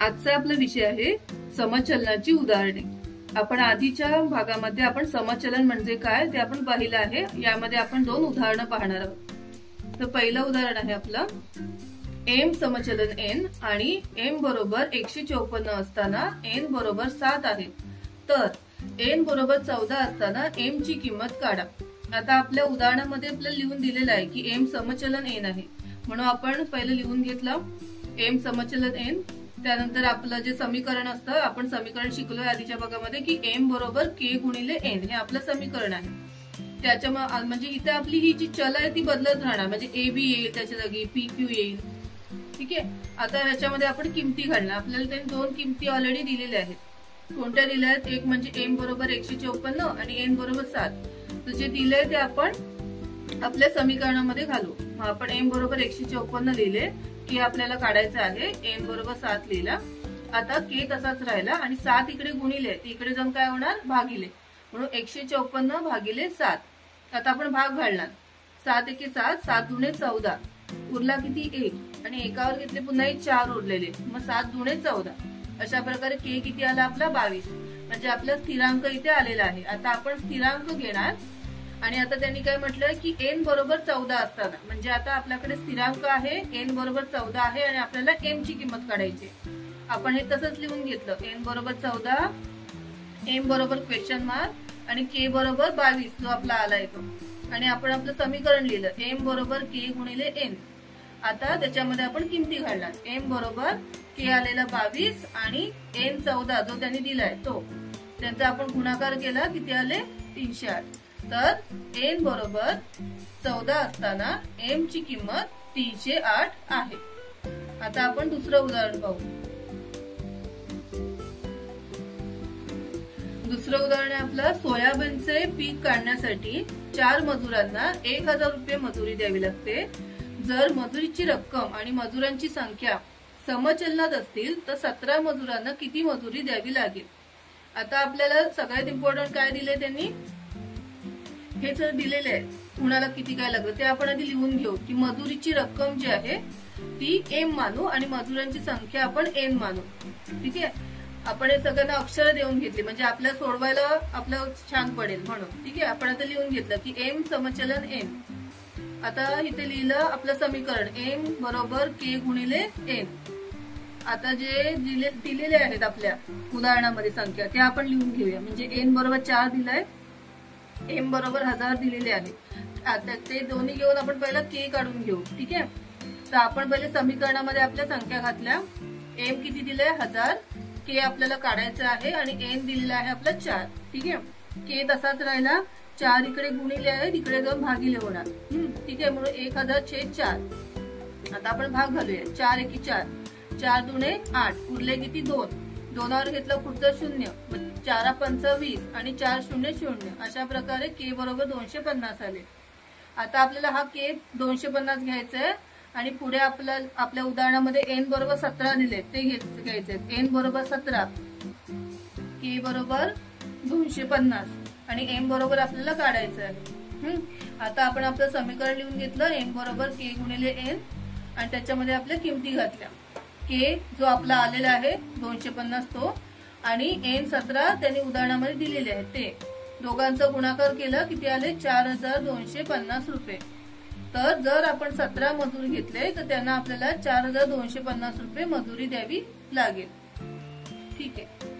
आजचा आपला विषय आहे समचलनाची उदाहरणे। आपण आधीच्या भागामध्ये आपण समचलन म्हणजे काय ते आपण पाहिलं आहे। यामध्ये आपण दोन उदाहरणं पाहणार आहोत। तर पहिलं उदाहरण आहे आपलं m समचलन n आणि m बरोबर 154 असताना n बरोबर 7 आहे। तर n बरोबर 14 असताना m ची किंमत काढा। आता आपल्या उदाहरणामध्ये आपल्याला लिहून दिलेलं आहे की m समचलन n आहे, म्हणून आपण पहिलं लिहून घेतलं m समचलन n। त्यानंतर आपलं जे समीकरण असतं, आपण समीकरण शिकलोय आधीच्या भागामध्ये की m बरोबर k गुणिले n हे आपलं समीकरण आहे। त्याच्या म्हणजे इथे आपली ही जी चल आहे ती बदलत राहणार, म्हणजे a b येईल त्याच्या जागी p q येईल। ठीक आहे, आता ह्याच्यामध्ये आपण किमती घालणार। आपल्याला त्यांनी दोन किमती ऑलरेडी दिलेल्या आहेत। कोणत्या दिल्या आहेत? एक म्हणजे m बरोबर 154 आणि n बरोबर 7। तर जे दिलंय ते आपण आपल्या समीकरणामध्ये घालू। मग आपण m बरोबर 154 लिहिले, k आपल्याला काढायचं आहे, n बरोबर 7 लिहिला। आता k तसाच राहिला आणि 7 इकडे गुणिले, इकडे जाऊन काय होणार? भागिले, म्हणून 154 भागिले 7। आता आपण भाग घालणार। 7 एके 7, 7 दुणे 14, उरला किती? 1 आणि एकावर घेतले पुन्हा 4 उरलेले, मग 7 दुणे 14। अशा प्रकारे k किती आला आपला? 22, म्हणजे आपला स्थिरांक इथे आलेला आहे। आता आपण स्थिरांक घेणार आणि आता त्यांनी काय म्हटलंय की n बरोबर 14 असताना, म्हणजे आता आपल्याकडे स्थिरांक आहे, n बरोबर 14 आहे आणि आपल्याला m ची किंमत काढायची। आपण हे तसंच लिहून घेतलं, n बरोबर 14, m बरोबर क्वेश्चन मार्क आणि k बरोबर 22 जो आपला आलाय तो, आणि आपण आपलं समीकरण लिहिलं m बरोबर k गुणिले n। आता त्याच्यामध्ये आपण किमती घालणार। m बरोबर k आलेला 22 आणि n 14 जो त्यांनी दिलाय तो, त्यांचा आपण गुणाकार केला, किती आले? 308। तर n बरोबर 14 असताना m ची किंमत 308 आहे। आता आपण दुसरं उदाहरण पाहू। दुसरं उदाहरण आहे आपलं सोयाबीनचे पीक काढण्यासाठी 4 मजुरांना 1000 रुपये मजुरी द्यावी लागते। जर मजुरीची रक्कम आणि मजुरांची संख्या समचलनात असतील तर 17 मजुरांना किती मजुरी द्यावी लागेल? आता आपल्याला सगळ्यात इम्पॉर्टंट काय दिले त्यांनी? हे जर दिलेले आहे कुणाला किती काय लागलं ते आपण आधी लिहून घेऊ की मजुरीची रक्कम जी आहे ती m मानू आणि मजुरांची संख्या आपण n मानू। ठीक आहे, आपण हे सगळ्यांना अक्षर देऊन घेतली म्हणजे आपल्याला सोडवायला आपलं छान पडेल म्हणून। ठीक आहे, आपण आता लिहून घेतलं की m समचलन n। आता इथे लिहिलं आपलं समीकरण m बरोबर k गुणिले n। आता जे दिलेले आहेत आपल्या उदाहरणामध्ये संख्या त्या आपण लिहून घेऊया। म्हणजे n बरोबर 4 दिलाय, m बरोबर 1000 दिलेले आहे। आता ते दोन्ही घेऊन आपण पहिला k काढून घेऊ। ठीक आहे, तर आपण पहिले समीकरणामध्ये आपल्या संख्या घातल्या। m किती दिले? 1000, k आपल्याला काढायचं आहे आणि n दिलेला आहे आपला 4। ठीक आहे, k तसाच राहिला, 4 इकडे गुणिले आहे, तिकडे जाऊन भागिले होणार। ठीक आहे, म्हणून 1000/4। आता आपण भाग घालूया। 4 एके 4, 4 दुणे 8, उरले किती? 2, 2वर घेतलं पुढचं 0, 4 पंच 20 आणि 4 0 0। अशा प्रकारे k बरोबर 250 आले। आता आपल्याला हा k 250 घ्यायचा आहे आणि पुढे आपल्या उदाहरणामध्ये n बरोबर 17 दिले ते घ्यायचे। n बरोबर 17, k बरोबर 250 आणि m बरोबर आपल्याला काढायचं आहे। आता आपण आपलं समीकरण लिहून घेतलं, m बरोबर k गुणिले n आणि त्याच्यामध्ये आपल्या किमती घातल्या। k जो आपला आलेला आहे 250 तो आणि n 17 त्यांनी उदाहरणामध्ये दिलेले आहे ते, दोघांचा गुणाकार केला, किती आले? 4250 रुपये। तर जर आपण 17 मजूर घेतले तर त्यांना आपल्याला 4250 रुपये मजुरी द्यावी लागेल। ठीक आहे।